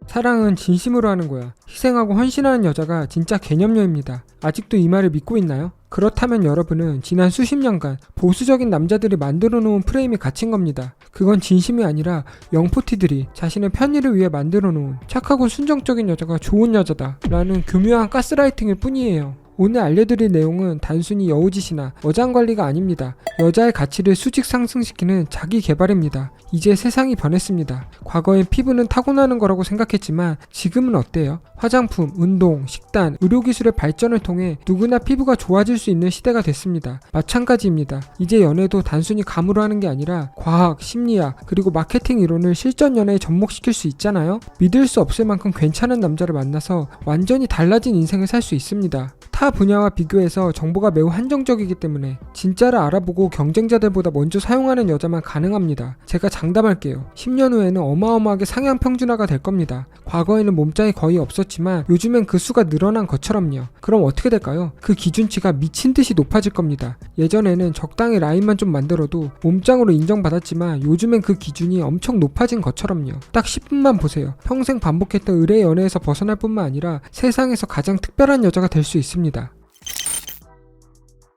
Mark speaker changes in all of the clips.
Speaker 1: 사랑은 진심으로 하는 거야. 희생하고 헌신하는 여자가 진짜 개념녀입니다. 아직도 이 말을 믿고 있나요? 그렇다면 여러분은 지난 수십 년간 보수적인 남자들이 만들어 놓은 프레임에 갇힌 겁니다. 그건 진심이 아니라 영포티들이 자신의 편의를 위해 만들어 놓은 착하고 순정적인 여자가 좋은 여자다 라는 교묘한 가스라이팅일 뿐이에요. 오늘 알려드릴 내용은 단순히 여우짓이나 어장관리가 아닙니다. 여자의 가치를 수직 상승시키는 자기 개발입니다. 이제 세상이 변했습니다. 과거엔 피부는 타고나는 거라고 생각했지만 지금은 어때요? 화장품, 운동, 식단, 의료기술의 발전을 통해 누구나 피부가 좋아질 수 있는 시대가 됐습니다. 마찬가지입니다. 이제 연애도 단순히 감으로 하는 게 아니라 과학, 심리학, 그리고 마케팅 이론을 실전 연애에 접목시킬 수 있잖아요? 믿을 수 없을 만큼 괜찮은 남자를 만나서 완전히 달라진 인생을 살 수 있습니다. 타 분야와 비교해서 정보가 매우 한정적이기 때문에 진짜를 알아보고 경쟁자들보다 먼저 사용하는 여자만 가능합니다. 제가 장담할게요. 10년 후에는 어마어마하게 상향 평준화가 될 겁니다. 과거에는 몸짱이 거의 없었지만 요즘엔 그 수가 늘어난 것처럼요. 그럼 어떻게 될까요? 그 기준치가 미친 듯이 높아질 겁니다. 예전에는 적당히 라인만 좀 만들어도 몸짱으로 인정받았지만 요즘엔 그 기준이 엄청 높아진 것처럼요. 딱 10분만 보세요. 평생 반복했던 의뢰 연애에서 벗어날 뿐만 아니라 세상에서 가장 특별한 여자가 될 수 있습니다.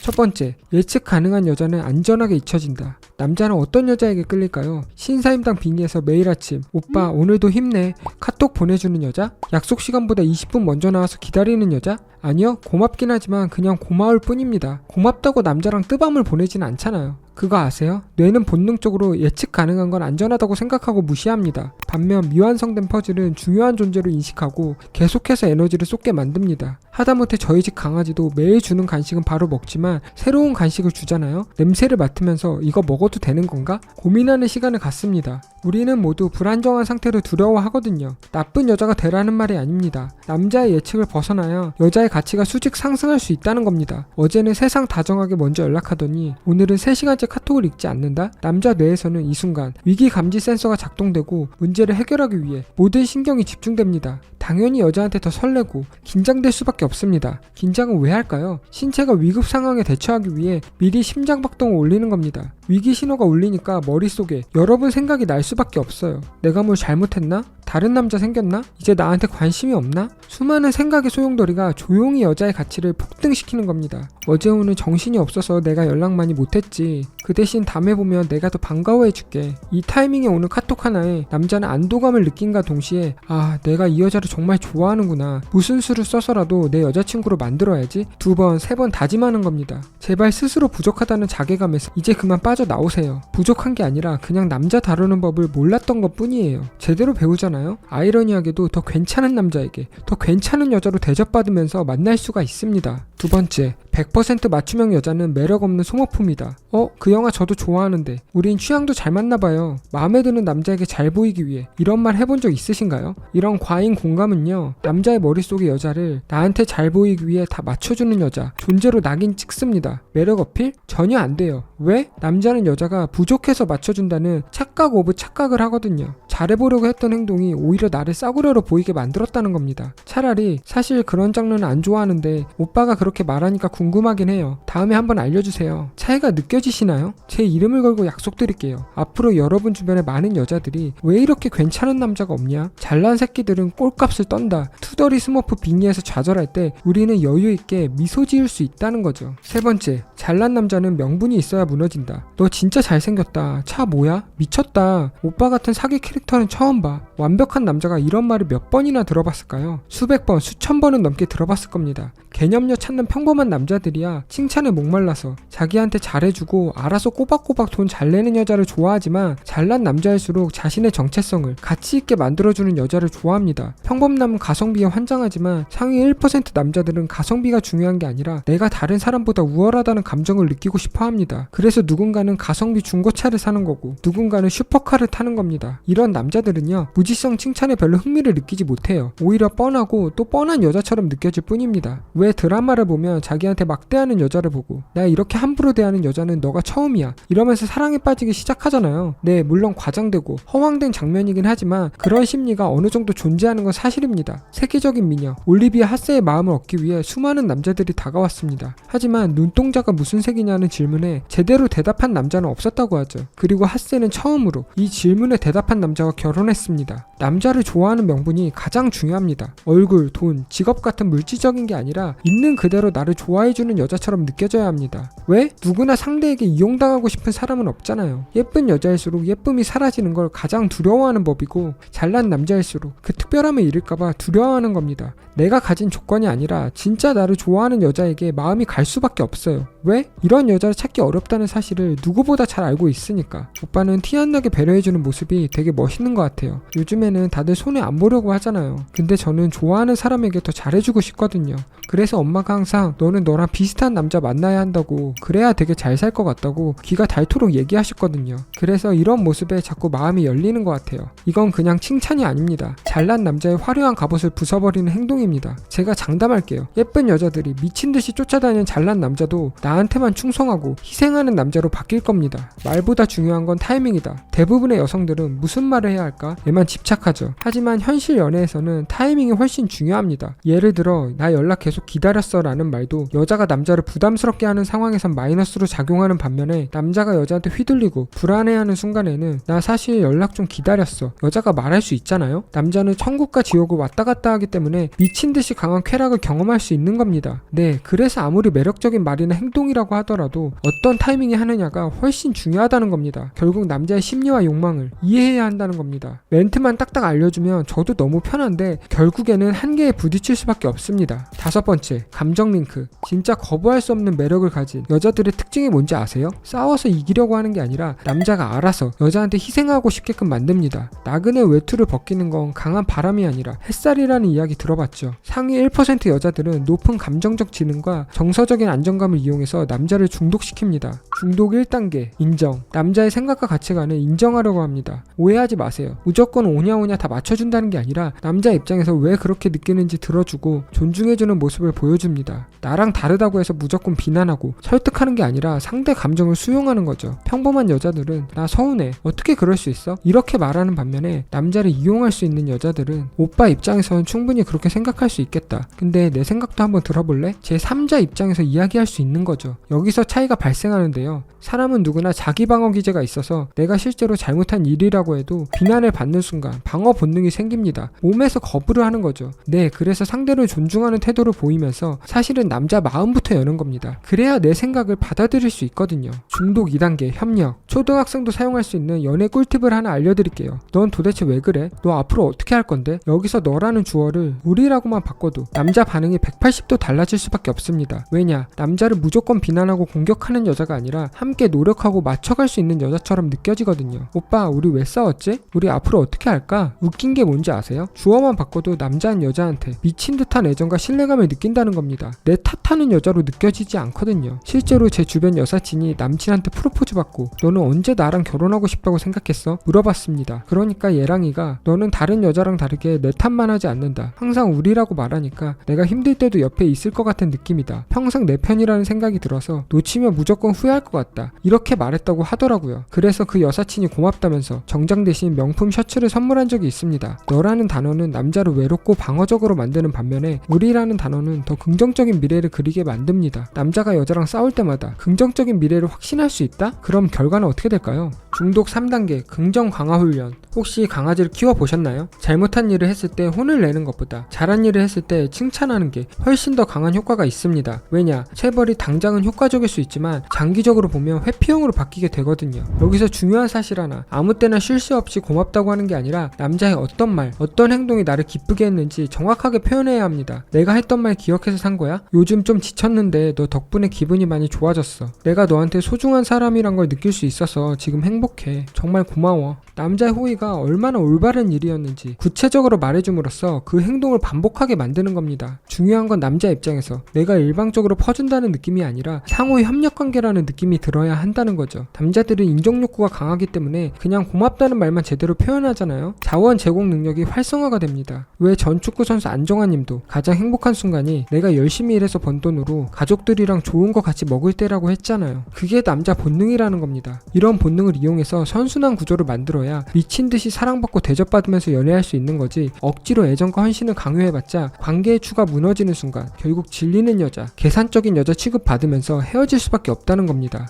Speaker 1: 첫 번째, 예측 가능한 여자는 안전하게 잊혀진다. 남자는 어떤 여자에게 끌릴까요? 신사임당 빙의에서 매일 아침 오빠 오늘도 힘내 카톡 보내주는 여자? 약속 시간보다 20분 먼저 나와서 기다리는 여자? 아니요, 고맙긴 하지만 그냥 고마울 뿐입니다. 고맙다고 남자랑 뜨밤을 보내진 않잖아요. 그거 아세요? 뇌는 본능적으로 예측 가능한 건 안전하다고 생각하고 무시합니다. 반면 미완성된 퍼즐은 중요한 존재로 인식하고 계속해서 에너지를 쏟게 만듭니다. 하다못해 저희 집 강아지도 매일 주는 간식은 바로 먹지만 새로운 간식을 주잖아요? 냄새를 맡으면서 이거 먹어도 되는 건가? 고민하는 시간을 갖습니다. 우리는 모두 불안정한 상태를 두려워하거든요. 나쁜 여자가 되라는 말이 아닙니다. 남자의 예측을 벗어나야 여자의 가치가 수직 상승할 수 있다는 겁니다. 어제는 세상 다정하게 먼저 연락하더니 오늘은 3시간째 카톡을 읽지 않는다? 남자 뇌에서는 이 순간 위기 감지 센서가 작동되고 문제를 해결하기 위해 모든 신경이 집중됩니다. 당연히 여자한테 더 설레고 긴장될 수밖에 없습니다. 긴장은 왜 할까요? 신체가 위급 상황에 대처하기 위해 미리 심장박동을 올리는 겁니다. 위기 신호가 울리니까 머릿속에 여러분 생각이 날 수밖에 없어요. 내가 뭘 잘못했나? 다른 남자 생겼나? 이제 나한테 관심이 없나? 수많은 생각의 소용돌이가 조용히 여자의 가치를 폭등시키는 겁니다. 어제 오늘 정신이 없어서 내가 연락 많이 못했지. 그 대신 다음에 보면 내가 더 반가워해줄게. 이 타이밍에 오는 카톡 하나에 남자는 안도감을 느낀과 동시에 아, 내가 이 여자를 정말 좋아하는구나. 무슨 수를 써서라도 내 여자친구로 만들어야지. 2번, 3번 다짐하는 겁니다. 제발 스스로 부족하다는 자괴감에서 이제 그만 빠져나오세요. 부족한 게 아니라 그냥 남자 다루는 법을 몰랐던 것 뿐이에요. 제대로 배우잖아요. 아이러니하게도 더 괜찮은 남자에게 더 괜찮은 여자로 대접받으면서 만날 수가 있습니다. 두 번째, 100% 맞춤형 여자는 매력 없는 소모품이다. 그 영화 저도 좋아하는데 우린 취향도 잘 맞나봐요. 마음에 드는 남자에게 잘 보이기 위해 이런 말 해본 적 있으신가요? 이런 과잉 공감은요, 남자의 머릿속의 여자를 나한테 잘 보이기 위해 다 맞춰주는 여자, 존재로 낙인 찍습니다. 매력 어필? 전혀 안 돼요. 왜? 남자는 여자가 부족해서 맞춰준다는 착각 오브 착각을 하거든요. 잘해보려고 했던 행동이 오히려 나를 싸구려로 보이게 만들었다는 겁니다. 차라리 사실 그런 장르는 안 좋아하는데 오빠가 그렇게 말하니까 궁금하긴 해요. 다음에 한번 알려주세요. 차이가 느껴지시나요? 제 이름을 걸고 약속드릴게요. 앞으로 여러분 주변에 많은 여자들이 왜 이렇게 괜찮은 남자가 없냐? 잘난 새끼들은 꼴값을 떤다. 투덜이 스머프 빙의에서 좌절할 때 우리는 여유있게 미소 지을 수 있다는 거죠. 세 번째, 잘난 남자는 명분이 있어야 무너진다. 너 진짜 잘생겼다. 차 뭐야? 미쳤다. 오빠 같은 사기 캐릭터는 처음 봐. 완벽한 남자가 이런 말을 몇 번이나 들어봤을까요? 수백 번, 수천 번은 넘게 들어봤을 겁니다. 개념녀 찾는 평범한 남자들이야 칭찬에 목말라서 자기한테 잘해주고 알아서 꼬박꼬박 돈 잘 내는 여자를 좋아하지만 잘난 남자일수록 자신의 정체성을 가치있게 만들어주는 여자를 좋아합니다. 평범남은 가성비에 환장하지만 상위 1% 남자들은 가성비가 중요한 게 아니라 내가 다른 사람보다 우월하다는 감정을 느끼고 싶어합니다. 그래서 누군가는 가성비 중고차를 사는 거고 누군가는 슈퍼카를 타는 겁니다. 이런 남자들은요, 무지성 칭찬에 별로 흥미를 느끼지 못해요. 오히려 뻔하고 또 뻔한 여자처럼 느껴질 뿐입니다. 왜 드라마를 보면 자기한테 막대하는 여자를 보고 나 이렇게 함부로 대하는 여자는 너가 처음이야 이러면서 사랑에 빠지기 시작하잖아요. 네, 물론 과장되고 허황된 장면이긴 하지만 그런 심리가 어느 정도 존재하는 건 사실입니다. 세계적인 미녀 올리비아 하세의 마음을 얻기 위해 수많은 남자들이 다가왔습니다. 하지만 눈동자가 무슨 색이냐는 질문에 제대로 대답한 남자는 없었다고 하죠. 그리고 하세는 처음으로 이 질문에 대답한 남자와 결혼했습니다. 남자를 좋아하는 명분이 가장 중요합니다. 얼굴, 돈, 직업 같은 물질적인 게 아니라 있는 그대로 나를 좋아해주는 여자처럼 느껴져야 합니다. 왜? 누구나 상대에게 이용당하고 싶은 사람은 없잖아요. 예쁜 여자일수록 예쁨이 사라지는 걸 가장 두려워하는 법이고, 잘난 남자일수록 그 특별함을 잃을까봐 두려워하는 겁니다. 내가 가진 조건이 아니라 진짜 나를 좋아하는 여자에게 마음이 갈 수밖에 없어요. 왜? 이런 여자를 찾기 어렵다는 사실을 누구보다 잘 알고 있으니까. 오빠는 티 안 나게 배려해주는 모습이 되게 멋있는 것 같아요. 요즘에는 다들 손해 안 보려고 하잖아요. 근데 저는 좋아하는 사람에게 더 잘해주고 싶거든요. 그래서 엄마가 항상 너는 너랑 비슷한 남자 만나야 한다고, 그래야 되게 잘 살 것 같다고 귀가 닳도록 얘기하셨거든요. 그래서 이런 모습에 자꾸 마음이 열리는 것 같아요. 이건 그냥 칭찬이 아닙니다. 잘난 남자의 화려한 갑옷을 부숴버리는 행동입니다. 제가 장담할게요. 예쁜 여자들이 미친듯이 쫓아다니는 잘난 남자도 나한테만 충성하고 희생하는 남자로 바뀔 겁니다. 말보다 중요한 건 타이밍이다. 대부분의 여성들은 무슨 말을 해야 할까? 에만 집착하죠. 하지만 현실 연애에서는 타이밍이 훨씬 중요합니다. 예를 들어 나 연락 계속 기다렸어 라는 말도 여자가 남자를 부담스럽게 하는 상황에선 마이너스로 작용하는 반면에, 남자가 여자한테 휘둘리고 불안해하는 순간에는 나 사실 연락 좀 기다렸어 여자가 말할 수 있잖아요. 남자는 천국과 지옥을 왔다 갔다 하기 때문에 미친듯이 강한 쾌락을 경험할 수 있는 겁니다. 네, 그래서 아무리 매력적인 말이나 행동이라고 하더라도 어떤 타이밍에 하느냐가 훨씬 중요하다는 겁니다. 결국 남자의 심리와 욕망을 이해해야 한다는 겁니다. 멘트만 딱딱 알려주면 저도 너무 편한데 결국에는 한계에 부딪힐 수밖에 없습니다. 5번째, 감정 링크. 진짜 거부할 수 없는 매력을 가진 여자들의 특징이 뭔지 아세요? 싸워서 이기려고 하는 게 아니라 남자가 알아서 여자한테 희생하고 싶게끔 만듭니다. 나그네 외투를 벗기는 건 강한 바람이 아니라 햇살이라는 이야기 들어봤죠. 상위 1% 여자들은 높은 감정적 지능과 정서적인 안정감을 이용해서 남자를 중독시킵니다. 중독 1단계, 인정. 남자의 생각과 가치관을 인정하려고 합니다. 오해하지 마세요. 무조건 오냐오냐 다 맞춰준다는 게 아니라 남자 입장에서 왜 그렇게 느끼는지 들어주고 존중해주는 모습을 보여줍니다. 나랑 다르다고 해서 무조건 비난하고 설득하는 게 아니라 상대 감정을 수용하는 거죠. 평범한 여자들은 나 서운해, 어떻게 그럴 수 있어? 이렇게 말하는 반면에 남자를 이용할 수 있는 여자들은 오빠 입장에서는 충분히 그렇게 생각할 수 있겠다. 근데 내 생각도 한번 들어볼래? 제 3자 입장에서 이야기할 수 있는 거죠. 여기서 차이가 발생하는데요. 사람은 누구나 자기 방어 기제가 있어서 내가 실제로 잘못한 일이라고 해도 비난을 받는 순간 방어 본능이 생깁니다. 몸에서 거부를 하는 거죠. 네, 그래서 상대를 존중하는 태도를 보이면서 사실은 남자 마음부터 여는 겁니다. 그래야 내 생각을 받아들일 수 있거든요. 중독 2단계, 협력. 초등학생도 사용할 수 있는 연애 꿀팁을 하나 알려드릴게요. 넌 도대체 왜 그래? 너 앞으로 어떻게 할 건데? 여기서 너라는 주어를 우리라고만 바꿔도 남자 반응이 180도 달라질 수밖에 없습니다. 왜냐? 남자를 무조건 비난하고 공격하는 여자가 아니라 함께 노력하고 맞춰갈 수 있는 여자처럼 느껴지거든요. 오빠, 우리 왜 싸웠지? 우리 앞으로 어떻게 할까? 웃긴 게 뭔지 아세요? 주어만 바꿔도 남자는 여자한테 미친 듯한 애정과 신뢰감을 느낀다는 겁니다. 내 탓하는 여자로 느껴지지 않거든요. 실제로 제 주변 여사친이 남친한테 프로포즈 받고 너는 언제 나랑 결혼하고 싶다고 생각했어? 물어봤습니다. 그러니까 얘랑이가 너는 다른 여자랑 다르게 내 탓만 하지 않는다. 항상 우리라고 말하니까 내가 힘들 때도 옆에 있을 것 같은 느낌이다. 평생 내 편이라는 생각이 들어서 놓치면 무조건 후회할 것 같다. 이렇게 말했다고 하더라고요. 그래서 그 여사친이 고맙다면서 정장 대신 명품 셔츠를 선물한 적이 있습니다. 너라는 단어는 남자를 외롭고 방어적으로 만드는 반면에 우리라는 단어는 더 긍정적인 미래를 그리게 만듭니다. 남자가 여자랑 싸울 때마다 긍정적인 미래를 확신할 수 있다? 그럼 결과는 어떻게 될까요? 중독 3단계, 긍정 강화 훈련. 혹시 강아지를 키워보셨나요? 잘못한 일을 했을 때 혼을 내는 것보다 잘한 일을 했을 때 칭찬하는 게 훨씬 더 강한 효과가 있습니다. 왜냐? 체벌이 당장은 효과적일 수 있지만 장기적으로 보면 회피형으로 바뀌게 되거든요. 여기서 중요한 사실 하나, 아무 때나 쉴 새 없이 고맙다고 하는 게 아니라 남자의 어떤 말, 어떤 행동이 나를 기쁘게 했는지 정확하게 표현해야 합니다. 내가 했던 말 기억해서 산 거야? 요즘 좀 지쳤는데 너 덕분에 기분이 많이 좋아졌어. 내가 너한테 소중한 사람이란 걸 느낄 수 있어서 지금 행복해. 정말 고마워. 남자의 호의가 얼마나 올바른 일이었는지 구체적으로 말해줌으로써 그 행동을 반복하게 만드는 겁니다. 중요한 건 남자 입장에서 내가 일방적으로 퍼준다는 느낌이 아니라 상호 협력관계라는 느낌이 들어야 한다는 거죠. 남자들은 인정욕구가 강하기 때문에 그냥 고맙다는 말만 제대로 표현하잖아요. 자원 제공 능력이 활성화가 됩니다. 왜 전 축구 선수 안정환님도 가장 행복한 순간이 내가 열심히 일해서 번 돈으로 가족들이랑 좋은 거 같이 먹을 때라고 했잖아요. 그게 남자 본능이라는 겁니다. 이런 본능을 이용해서 선순환 구조를 만들어야 미친듯이 사랑받고 대접받으면서 연애할 수 있는 거지, 억지로 애정과 헌신을 강요해봤자 관계의 추가 무너지는 순간 결국 질리는 여자, 계산적인 여자 취급받으면서 헤어질 수밖에 없다는 겁니다.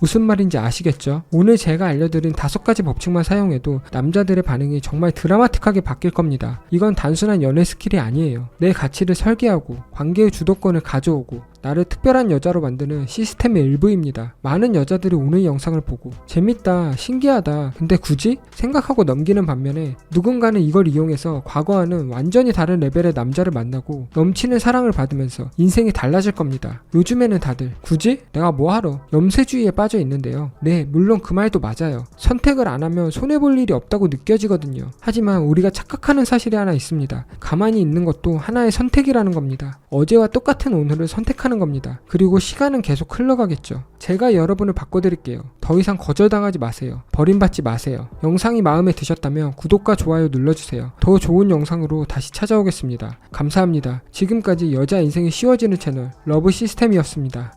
Speaker 1: 무슨 말인지 아시겠죠? 오늘 제가 알려드린 5가지 법칙만 사용해도 남자들의 반응이 정말 드라마틱하게 바뀔 겁니다. 이건 단순한 연애 스킬이 아니에요. 내 가치를 설계하고 관계의 주도권을 가져오고 나를 특별한 여자로 만드는 시스템의 일부입니다. 많은 여자들이 오늘 영상을 보고 재밌다, 신기하다, 근데 굳이? 생각하고 넘기는 반면에 누군가는 이걸 이용해서 과거와는 완전히 다른 레벨의 남자를 만나고 넘치는 사랑을 받으면서 인생이 달라질 겁니다. 요즘에는 다들 굳이? 내가 뭐하러? 염세주의에 빠져 있는데요. 네, 물론 그 말도 맞아요. 선택을 안 하면 손해볼 일이 없다고 느껴지거든요. 하지만 우리가 착각하는 사실이 하나 있습니다. 가만히 있는 것도 하나의 선택이라는 겁니다. 어제와 똑같은 오늘을 선택하는 겁니다. 그리고 시간은 계속 흘러가겠죠. 제가 여러분을 바꿔드릴게요. 더 이상 거절당하지 마세요. 버림받지 마세요. 영상이 마음에 드셨다면 구독과 좋아요 눌러주세요. 더 좋은 영상으로 다시 찾아오겠습니다. 감사합니다. 지금까지 여자 인생이 쉬워지는 채널 러브 시스템이었습니다.